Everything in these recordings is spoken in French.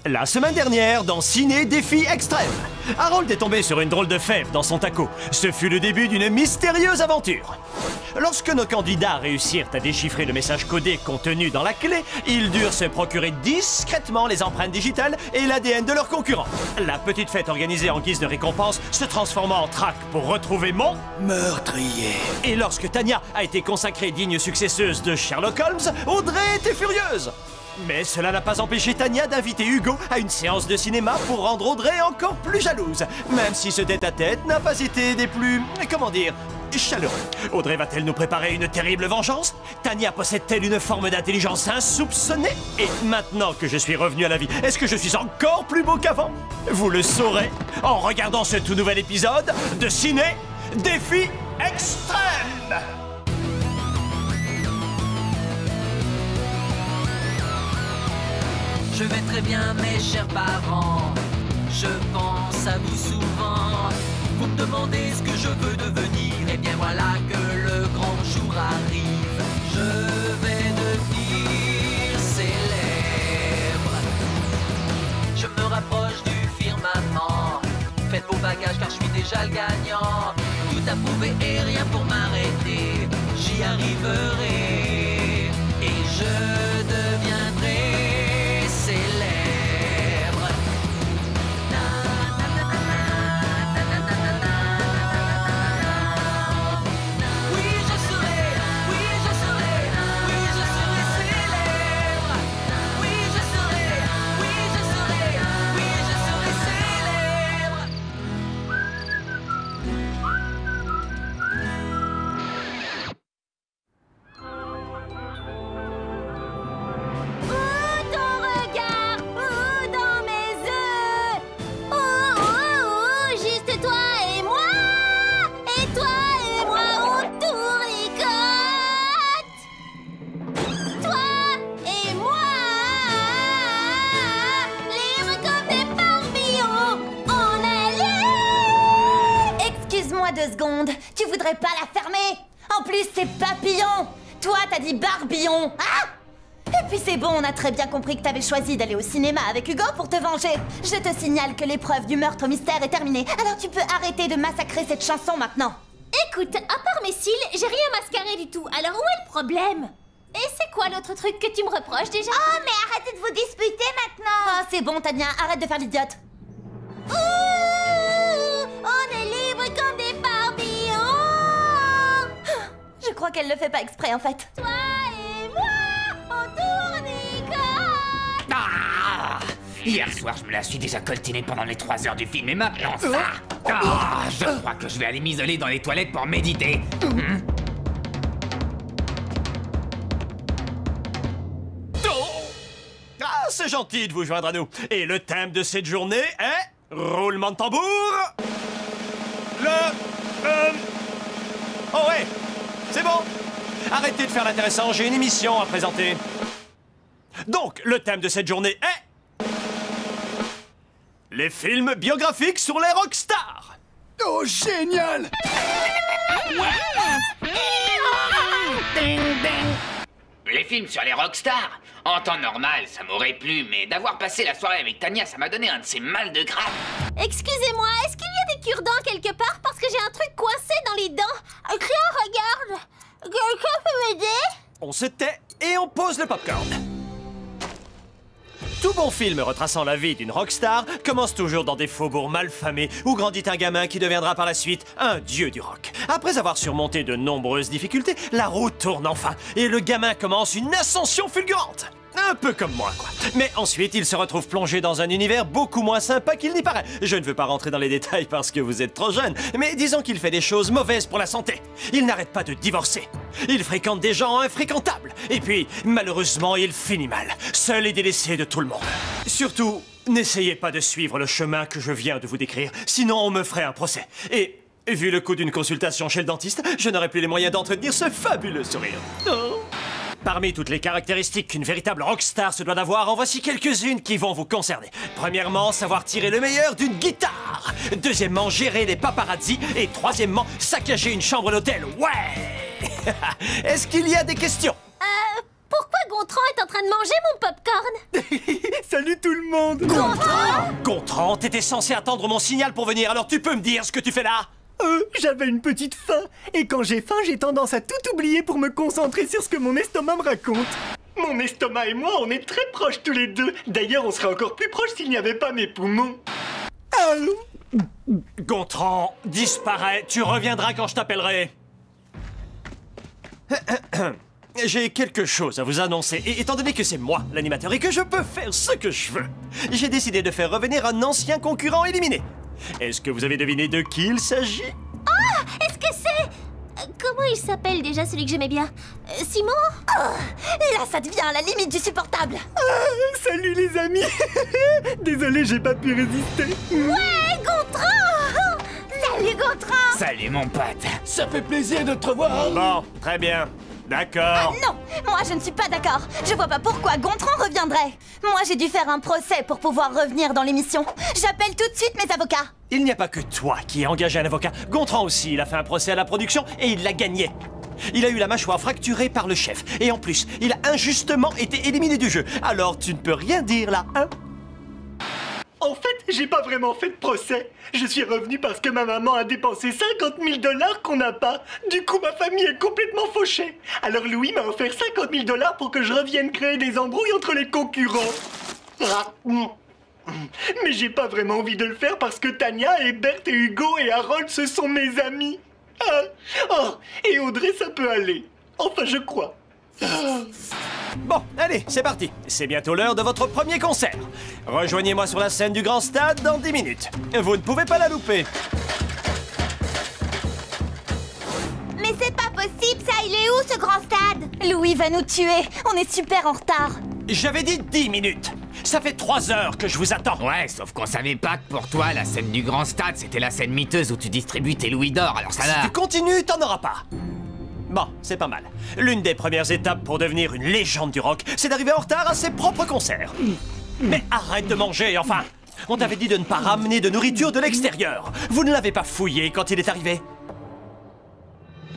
La semaine dernière, dans Ciné Défi Extrême, Harold est tombé sur une drôle de fève dans son taco. Ce fut le début d'une mystérieuse aventure. Lorsque nos candidats réussirent à déchiffrer le message codé contenu dans la clé, ils durent se procurer discrètement les empreintes digitales et l'ADN de leurs concurrents. La petite fête organisée en guise de récompense se transforma en traque pour retrouver mon meurtrier. Et lorsque Tania a été consacrée digne successeuse de Sherlock Holmes, Audrey était furieuse. Mais cela n'a pas empêché Tania d'inviter Hugo à une séance de cinéma pour rendre Audrey encore plus jalouse, même si ce tête-à-tête n'a pas été des plus, comment dire, chaleureux. Audrey va-t-elle nous préparer une terrible vengeance? Tania possède-t-elle une forme d'intelligence insoupçonnée? Et maintenant que je suis revenu à la vie, est-ce que je suis encore plus beau qu'avant? Vous le saurez en regardant ce tout nouvel épisode de Ciné Défi Extrême. Je vais très bien, mes chers parents. Je pense à vous souvent. Vous me demandez ce que je veux devenir. Et bien voilà que le grand jour arrive. Je vais devenir célèbre. Je me rapproche du firmament. Faites vos bagages car je suis déjà le gagnant. Tout à prouver et rien pour m'arrêter. J'y arriverai. Et je deviendrai célèbre. Oui, je serai, oui, je serai, oui, je serai célèbre. Oui, je serai, oui, je serai, oui, je serai célèbre. Excuse-moi 2 secondes, tu voudrais pas la fermer? En plus, c'est papillon. Toi, t'as dit barbillon. Ah! Et puis c'est bon, on a très bien compris que t'avais choisi d'aller au cinéma avec Hugo pour te venger. Je te signale que l'épreuve du meurtre au mystère est terminée. Alors tu peux arrêter de massacrer cette chanson maintenant. Écoute, à part mes cils, j'ai rien mascaré du tout. Alors où est le problème? Et c'est quoi l'autre truc que tu me reproches déjà? Oh, mais arrêtez de vous disputer maintenant. Oh, c'est bon, Tania, arrête de faire l'idiote. On est libre comme des barbillons. Je crois qu'elle le fait pas exprès en fait. Toi et moi, on tournicote. Ah! Hier soir, je me la suis déjà coltinée pendant les 3 heures du film et maintenant ça. Ah, je crois que je vais aller m'isoler dans les toilettes pour méditer. Ah, c'est gentil de vous joindre à nous. Et le thème de cette journée est... roulement de tambour. Oh ouais, c'est bon. Arrêtez de faire l'intéressant, j'ai une émission à présenter. Donc, le thème de cette journée est... les films biographiques sur les rockstars. Oh, génial! Les films sur les rockstars? En temps normal, ça m'aurait plu, mais d'avoir passé la soirée avec Tania, ça m'a donné un de ces mal de crâne. Excusez-moi, est-ce qu'il y a des cure-dents quelque part? Parce que j'ai un truc coincé dans les dents. Tiens, regarde. Quelqu'un peut m'aider? On se tait et on pose le popcorn. Tout bon film retraçant la vie d'une rockstar commence toujours dans des faubourgs malfamés où grandit un gamin qui deviendra par la suite un dieu du rock. Après avoir surmonté de nombreuses difficultés, la roue tourne enfin et le gamin commence une ascension fulgurante. Un peu comme moi, quoi. Mais ensuite, il se retrouve plongé dans un univers beaucoup moins sympa qu'il n'y paraît. Je ne veux pas rentrer dans les détails parce que vous êtes trop jeune, mais disons qu'il fait des choses mauvaises pour la santé. Il n'arrête pas de divorcer. Il fréquente des gens infréquentables. Et puis, malheureusement, il finit mal, seul et délaissé de tout le monde. Surtout, n'essayez pas de suivre le chemin que je viens de vous décrire, sinon on me ferait un procès. Et vu le coût d'une consultation chez le dentiste, je n'aurai plus les moyens d'entretenir ce fabuleux sourire. Oh. Parmi toutes les caractéristiques qu'une véritable rockstar se doit d'avoir, en voici quelques-unes qui vont vous concerner. Premièrement, savoir tirer le meilleur d'une guitare. Deuxièmement, gérer les paparazzis. Et troisièmement, saccager une chambre d'hôtel. Ouais! Est-ce qu'il y a des questions? Pourquoi Gontran est en train de manger mon popcorn? Salut tout le monde! le monde. Gontran, t'étais censé attendre mon signal pour venir, alors tu peux me dire ce que tu fais là? J'avais une petite faim. Et quand j'ai faim, j'ai tendance à tout oublier pour me concentrer sur ce que mon estomac me raconte. Mon estomac et moi, on est très proches tous les deux. D'ailleurs, on serait encore plus proches s'il n'y avait pas mes poumons. Gontran, disparais, tu reviendras quand je t'appellerai. J'ai quelque chose à vous annoncer, et étant donné que c'est moi l'animateur et que je peux faire ce que je veux, j'ai décidé de faire revenir un ancien concurrent éliminé. Est-ce que vous avez deviné de qui il s'agit? Ah, est-ce que c'est... comment il s'appelle déjà, celui que j'aimais bien? Simon? Là, ça devient à la limite du supportable. Salut les amis. Désolé, j'ai pas pu résister. Ouais, Gontran! Salut, Gontran. Salut mon pote. Ça fait plaisir de te revoir. Bon, très bien. D'accord. Non, moi je ne suis pas d'accord. Je vois pas pourquoi Gontran reviendrait. Moi j'ai dû faire un procès pour pouvoir revenir dans l'émission. J'appelle tout de suite mes avocats. Il n'y a pas que toi qui ai engagé un avocat. Gontran aussi, il a fait un procès à la production et il l'a gagné. Il a eu la mâchoire fracturée par le chef. Et en plus, il a injustement été éliminé du jeu. Alors tu ne peux rien dire là, hein? En fait, j'ai pas vraiment fait de procès. Je suis revenu parce que ma maman a dépensé 50 000 $ qu'on n'a pas. Du coup, ma famille est complètement fauchée. Alors Louis m'a offert 50 000 $ pour que je revienne créer des embrouilles entre les concurrents. Mais j'ai pas vraiment envie de le faire parce que Tania et Berthe et Hugo et Harold, ce sont mes amis. Et Audrey, ça peut aller. Enfin, je crois. Bon, allez, c'est parti. C'est bientôt l'heure de votre premier concert. Rejoignez-moi sur la scène du Grand Stade dans 10 minutes. Vous ne pouvez pas la louper. Mais c'est pas possible, ça, il est où ce grand stade? Louis va nous tuer, on est super en retard. J'avais dit 10 minutes. Ça fait 3 heures que je vous attends. Ouais, sauf qu'on savait pas que pour toi, la scène du grand stade, c'était la scène miteuse où tu distribues tes louis d'or, alors ça Si va. tu continues, t'en auras pas. Bon, c'est pas mal. L'une des premières étapes pour devenir une légende du rock, c'est d'arriver en retard à ses propres concerts. Mais arrête de manger, enfin. On t'avait dit de ne pas ramener de nourriture de l'extérieur. Vous ne l'avez pas fouillé quand il est arrivé.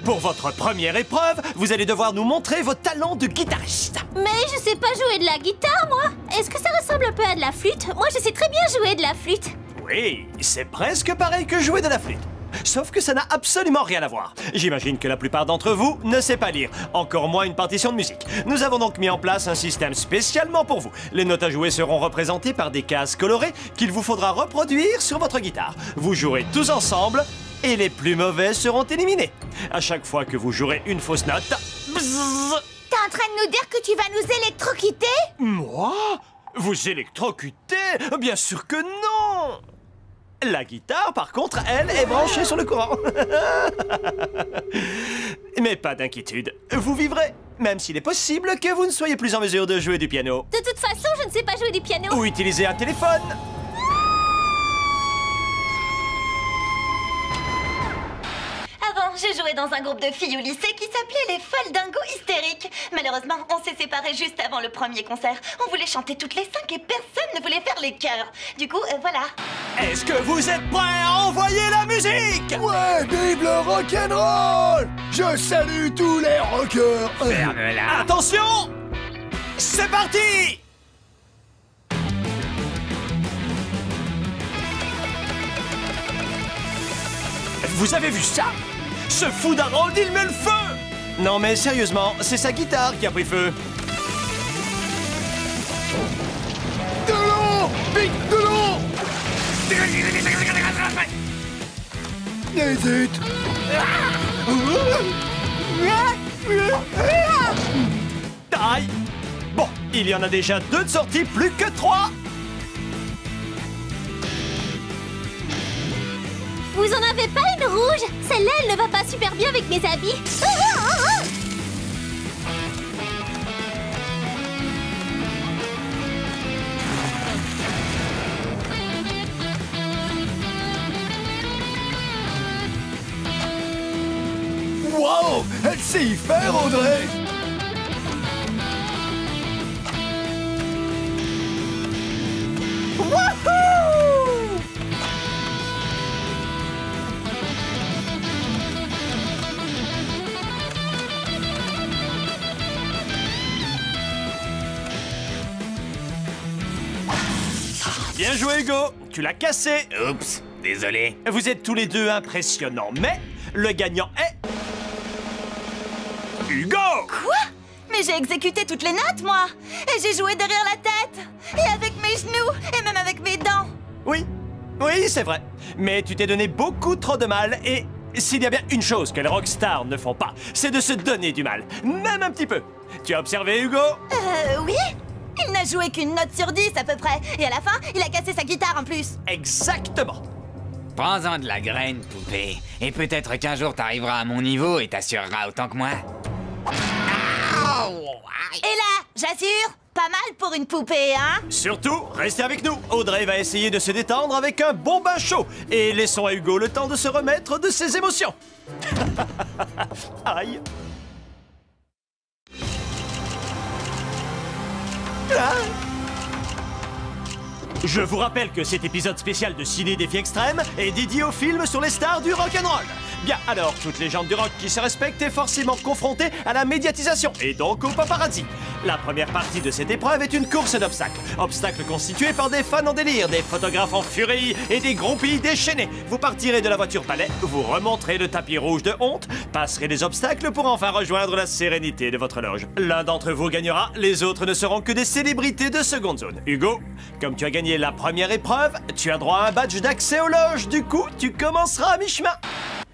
Pour votre première épreuve, vous allez devoir nous montrer vos talents de guitariste. Mais je sais pas jouer de la guitare, moi. Est-ce que ça ressemble un peu à de la flûte? Moi, je sais très bien jouer de la flûte. Oui, c'est presque pareil que jouer de la flûte. Sauf que ça n'a absolument rien à voir. J'imagine que la plupart d'entre vous ne sait pas lire, encore moins une partition de musique. Nous avons donc mis en place un système spécialement pour vous. Les notes à jouer seront représentées par des cases colorées qu'il vous faudra reproduire sur votre guitare. Vous jouerez tous ensemble et les plus mauvais seront éliminés. À chaque fois que vous jouerez une fausse note... Bzzz, T'es en train de nous dire que tu vas nous électrocuter? moi? Vous électrocuter? Bien sûr que non! La guitare, par contre, elle, est branchée sur le courant. Mais pas d'inquiétude, vous vivrez, même s'il est possible que vous ne soyez plus en mesure de jouer du piano. De toute façon, je ne sais pas jouer du piano. Ou utiliser un téléphone. Avant, j'ai joué dans un groupe de filles au lycée qui s'appelait les Folles Dingos Hystériques. Malheureusement, on s'est séparés juste avant le premier concert. On voulait chanter toutes les 5 et personne ne voulait faire les chœurs. Du coup, voilà. Est-ce que vous êtes prêts à envoyer la musique? Ouais, vive le rock'n'roll! Je salue tous les rockers. Ferme-la. Attention! C'est parti! Vous avez vu ça? Ce fou d'Harold, il met le feu! Non mais sérieusement, c'est sa guitare qui a pris feu. De l'eau! Vite, de l'eau! Hésite! Aïe! Bon, il y en a déjà 2 de sorties, plus que 3! Vous en avez pas une rouge? Celle-là, elle ne va pas super bien avec mes habits. Wow! Elle sait y faire, Audrey! Bien joué, Hugo. Tu l'as cassé. Oups, désolé. Vous êtes tous les deux impressionnants, mais le gagnant est... Hugo! Quoi? Mais j'ai exécuté toutes les notes, moi. Et j'ai joué derrière la tête. Et avec mes genoux. Et même avec mes dents. Oui, oui, c'est vrai. Mais tu t'es donné beaucoup trop de mal et... S'il y a bien une chose que les rockstars ne font pas, c'est de se donner du mal. Même un petit peu. Tu as observé, Hugo? Oui. Il n'a joué qu'une note sur 10 à peu près. Et à la fin, il a cassé sa guitare en plus. Exactement. Prends-en de la graine, poupée. Et peut-être qu'un jour t'arriveras à mon niveau et t'assureras autant que moi. Et là, j'assure, pas mal pour une poupée, hein? Surtout, restez avec nous. Audrey va essayer de se détendre avec un bon bain chaud. Et laissons à Hugo le temps de se remettre de ses émotions. Aïe. Ah. Je vous rappelle que cet épisode spécial de Ciné Défi Extrême est dédié au film sur les stars du rock'n'roll. Bien, alors, toute légende du rock qui se respecte est forcément confrontée à la médiatisation, et donc au paparazzi. La première partie de cette épreuve est une course d'obstacles. Obstacles constitués par des fans en délire, des photographes en furie et des groupies déchaînés. Vous partirez de la voiture palais, vous remonterez le tapis rouge de honte, passerez les obstacles pour enfin rejoindre la sérénité de votre loge. L'un d'entre vous gagnera, les autres ne seront que des célébrités de seconde zone. Hugo, comme tu as gagné la première épreuve, tu as droit à un badge d'accès aux loges. Du coup, tu commenceras à mi-chemin.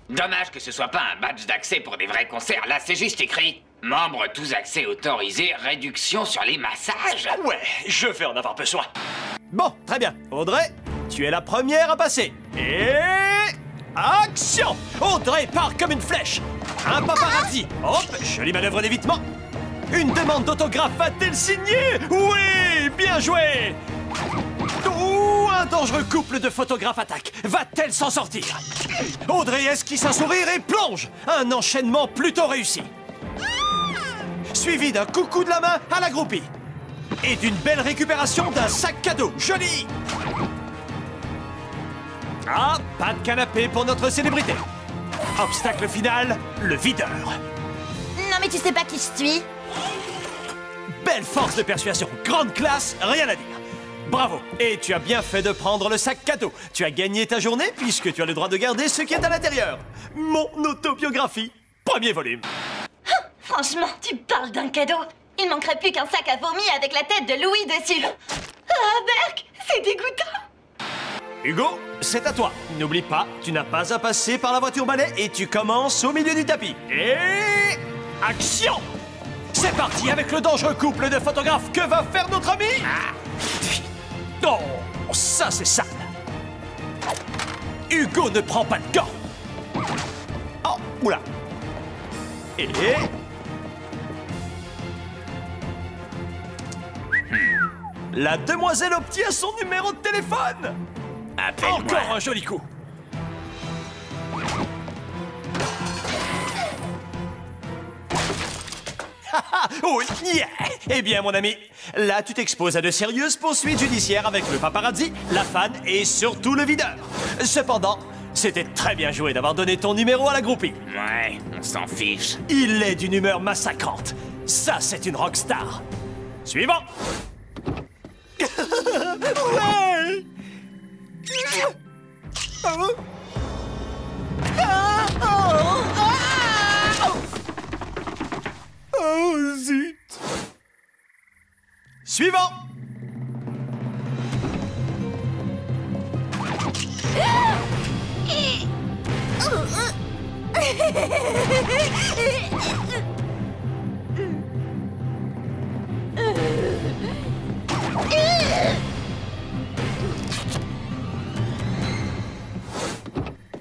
Dommage que ce soit pas un badge d'accès pour des vrais concerts. Là, c'est juste écrit membres tous accès autorisés, réduction sur les massages. Ouais, je vais en avoir besoin. Bon, très bien. Audrey, tu es la première à passer. Et... action! Audrey part comme une flèche. Un paparazzi. Hop, jolie manœuvre d'évitement. Une demande d'autographe va-t-elle signer? Oui, bien joué. Oh, un dangereux couple de photographes attaque. Va-t-elle s'en sortir? Audrey esquisse un sourire et plonge. Un enchaînement plutôt réussi. Suivi d'un coucou de la main à la groupie. Et d'une belle récupération d'un sac cadeau. Joli! Ah, pas de canapé pour notre célébrité. Obstacle final, le videur. Non mais tu sais pas qui je suis? Belle force de persuasion, grande classe, rien à dire. Bravo, et tu as bien fait de prendre le sac cadeau. Tu as gagné ta journée puisque tu as le droit de garder ce qui est à l'intérieur. Mon autobiographie, premier volume. Franchement, tu parles d'un cadeau. Il manquerait plus qu'un sac à vomi avec la tête de Louis dessus. Ah, Berk, c'est dégoûtant. Hugo, c'est à toi. N'oublie pas, tu n'as pas à passer par la voiture balai et tu commences au milieu du tapis. Et... action! C'est parti avec le dangereux couple de photographes. Que va faire notre ami? Oh, ça c'est sale. Hugo ne prend pas de gants. Oh, oula. Et... la demoiselle obtient son numéro de téléphone. Encore un joli coup. Oh, yeah! Eh bien, mon ami, là, tu t'exposes à de sérieuses poursuites judiciaires avec le paparazzi, la fan et surtout le videur. Cependant, c'était très bien joué d'avoir donné ton numéro à la groupie. Ouais, on s'en fiche. Il est d'une humeur massacrante. Ça, c'est une rockstar. Suivant! Ouais! Oh, zut! Suivant!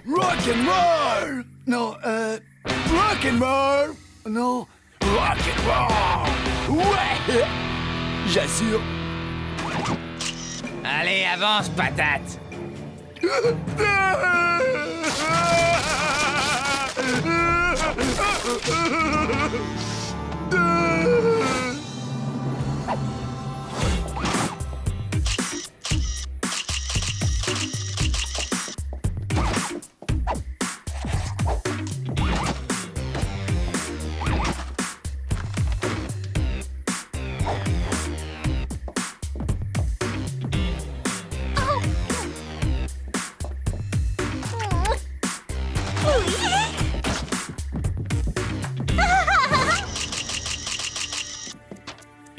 Rock'n'roll! Non, rock'n'roll! Non, rock'n'roll! Ouais! J'assure. Allez, avance, patate.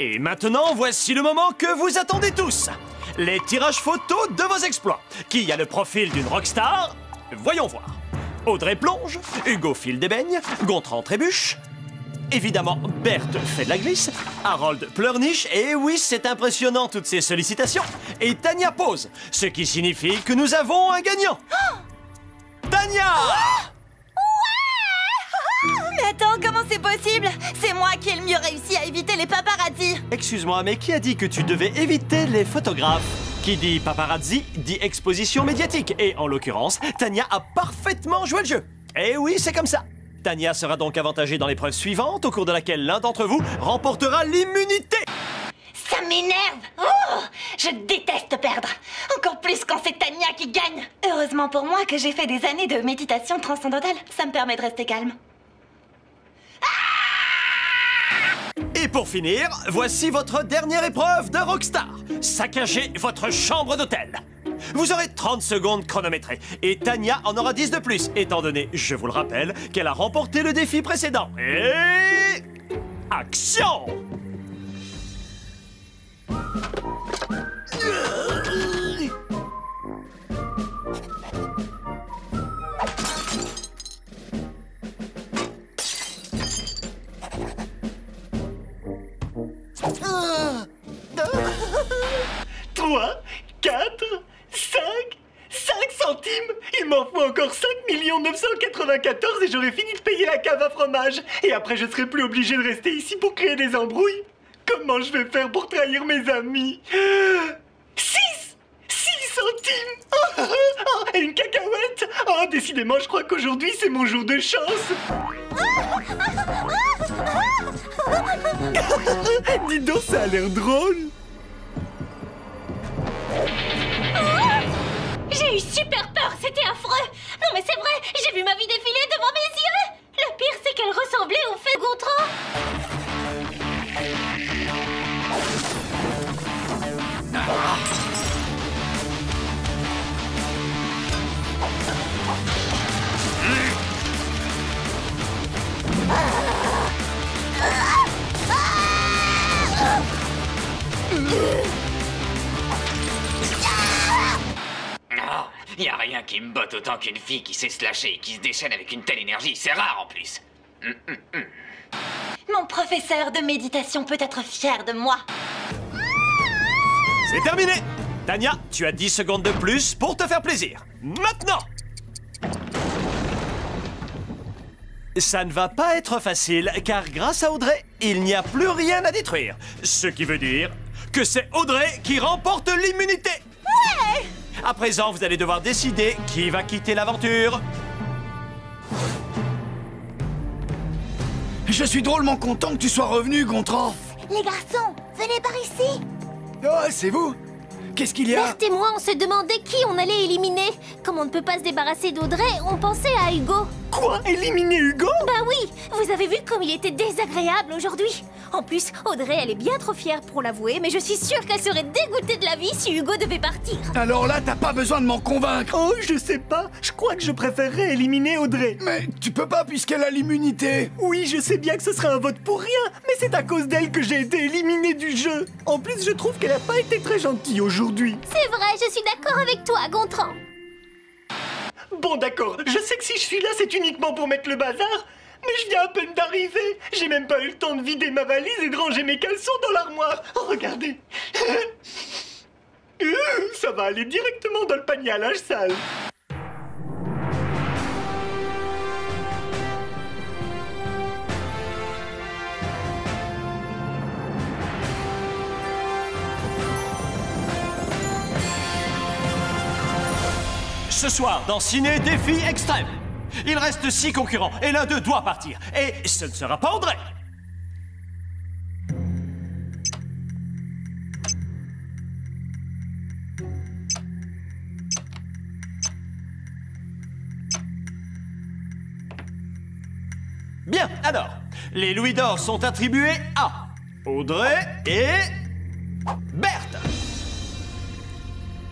Et maintenant, voici le moment que vous attendez tous. Les tirages photos de vos exploits. Qui a le profil d'une rockstar? Voyons voir. Audrey plonge, Hugo file des beignes, Gontran trébuche. Évidemment, Berthe fait de la glisse, Harold pleurniche, et oui, c'est impressionnant toutes ces sollicitations. Et Tania pose, ce qui signifie que nous avons un gagnant. Tania! Mais attends, comment c'est possible? C'est moi qui ai le mieux réussi à éviter les paparazzis. Excuse-moi, mais qui a dit que tu devais éviter les photographes? Qui dit paparazzi dit exposition médiatique. Et en l'occurrence, Tania a parfaitement joué le jeu. Et oui, c'est comme ça. Tania sera donc avantagée dans l'épreuve suivante, au cours de laquelle l'un d'entre vous remportera l'immunité. Ça m'énerve. Oh, je déteste perdre. Encore plus quand c'est Tania qui gagne. Heureusement pour moi que j'ai fait des années de méditation transcendantale. Ça me permet de rester calme. Et pour finir, voici votre dernière épreuve de Rockstar. Saccagez votre chambre d'hôtel. Vous aurez 30 secondes chronométrées et Tania en aura 10 de plus, étant donné, je vous le rappelle, qu'elle a remporté le défi précédent. Et... action! Trois, 4, 5 centimes. Il m'en faut encore 5 994 et j'aurai fini de payer la cave à fromage. Et après, je serai plus obligé de rester ici pour créer des embrouilles. Comment je vais faire pour trahir mes amis? 6 centimes. Et une cacahuète. Oh, décidément, je crois qu'aujourd'hui, c'est mon jour de chance. Dis donc, ça a l'air drôle. J'ai eu super peur, c'était affreux. Non mais c'est vrai, j'ai vu ma vie défiler devant mes yeux. Le pire c'est qu'elle ressemblait au fait Gontran. Y a rien qui me botte autant qu'une fille qui sait se lâcher et qui se déchaîne avec une telle énergie. C'est rare en plus. Mon professeur de méditation peut être fier de moi. C'est terminé. Tania, tu as 10 secondes de plus pour te faire plaisir. Maintenant! Ça ne va pas être facile, car grâce à Audrey, il n'y a plus rien à détruire. Ce qui veut dire que c'est Audrey qui remporte l'immunité. Ouais! À présent, vous allez devoir décider qui va quitter l'aventure. Je suis drôlement content que tu sois revenu, Gontran. Les garçons, venez par ici. Oh, c'est vous? Qu'est-ce qu'il y a? Berthe et moi, on se demandait qui on allait éliminer. Comme on ne peut pas se débarrasser d'Audrey, on pensait à Hugo. Quoi? Éliminer Hugo? Bah oui, vous avez vu comme il était désagréable aujourd'hui. En plus, Audrey, elle est bien trop fière pour l'avouer, mais je suis sûre qu'elle serait dégoûtée de la vie si Hugo devait partir. Alors là, t'as pas besoin de m'en convaincre. Oh, je sais pas. Je crois que je préférerais éliminer Audrey. Mais tu peux pas puisqu'elle a l'immunité. Oui, je sais bien que ce serait un vote pour rien, mais c'est à cause d'elle que j'ai été éliminé du jeu. En plus, je trouve qu'elle a pas été très gentille aujourd'hui. C'est vrai, je suis d'accord avec toi, Gontran. Bon, d'accord, je sais que si je suis là, c'est uniquement pour mettre le bazar, mais je viens à peine d'arriver. J'ai même pas eu le temps de vider ma valise et de ranger mes caleçons dans l'armoire. Oh, regardez. Ça va aller directement dans le panier à linge sale. Ce soir, dans Ciné Défi Extrême, il reste 6 concurrents et l'un d'eux doit partir. Et ce ne sera pas Audrey. Bien, alors, les louis d'or sont attribués à Audrey et Berthe,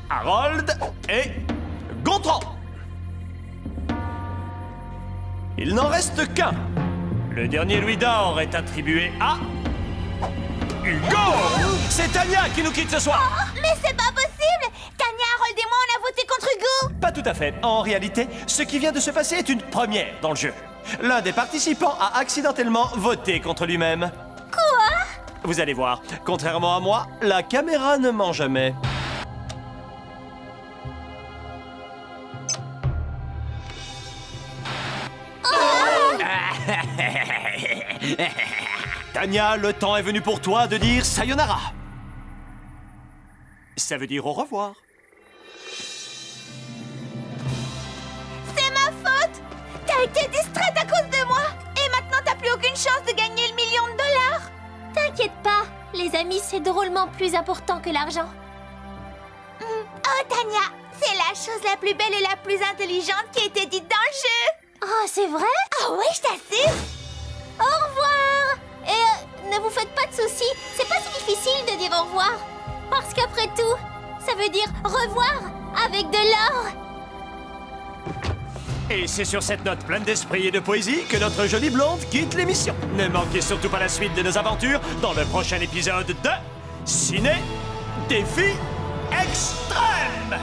Harold et Gontran. Il n'en reste qu'un. Le dernier louis d'or est attribué à Hugo! C'est Tania qui nous quitte ce soir! Mais c'est pas possible! Tania, Harold et moi, on a voté contre Hugo! Pas tout à fait. En réalité, ce qui vient de se passer est une première dans le jeu. L'un des participants a accidentellement voté contre lui-même. Quoi? Vous allez voir, contrairement à moi, la caméra ne ment jamais. Tania, le temps est venu pour toi de dire sayonara. Ça veut dire au revoir. C'est ma faute! T'as été distraite à cause de moi! Et maintenant, t'as plus aucune chance de gagner le $1 million! T'inquiète pas, les amis, c'est drôlement plus important que l'argent. Oh, Tania, c'est la chose la plus belle et la plus intelligente qui a été dite dans le jeu! Oh, c'est vrai? Ah oui, je t'assure! Au revoir! Et ne vous faites pas de soucis, c'est pas si difficile de dire au revoir. Parce qu'après tout, ça veut dire revoir avec de l'or. Et c'est sur cette note pleine d'esprit et de poésie que notre jolie blonde quitte l'émission. Ne manquez surtout pas la suite de nos aventures dans le prochain épisode de Ciné Défi Extrême!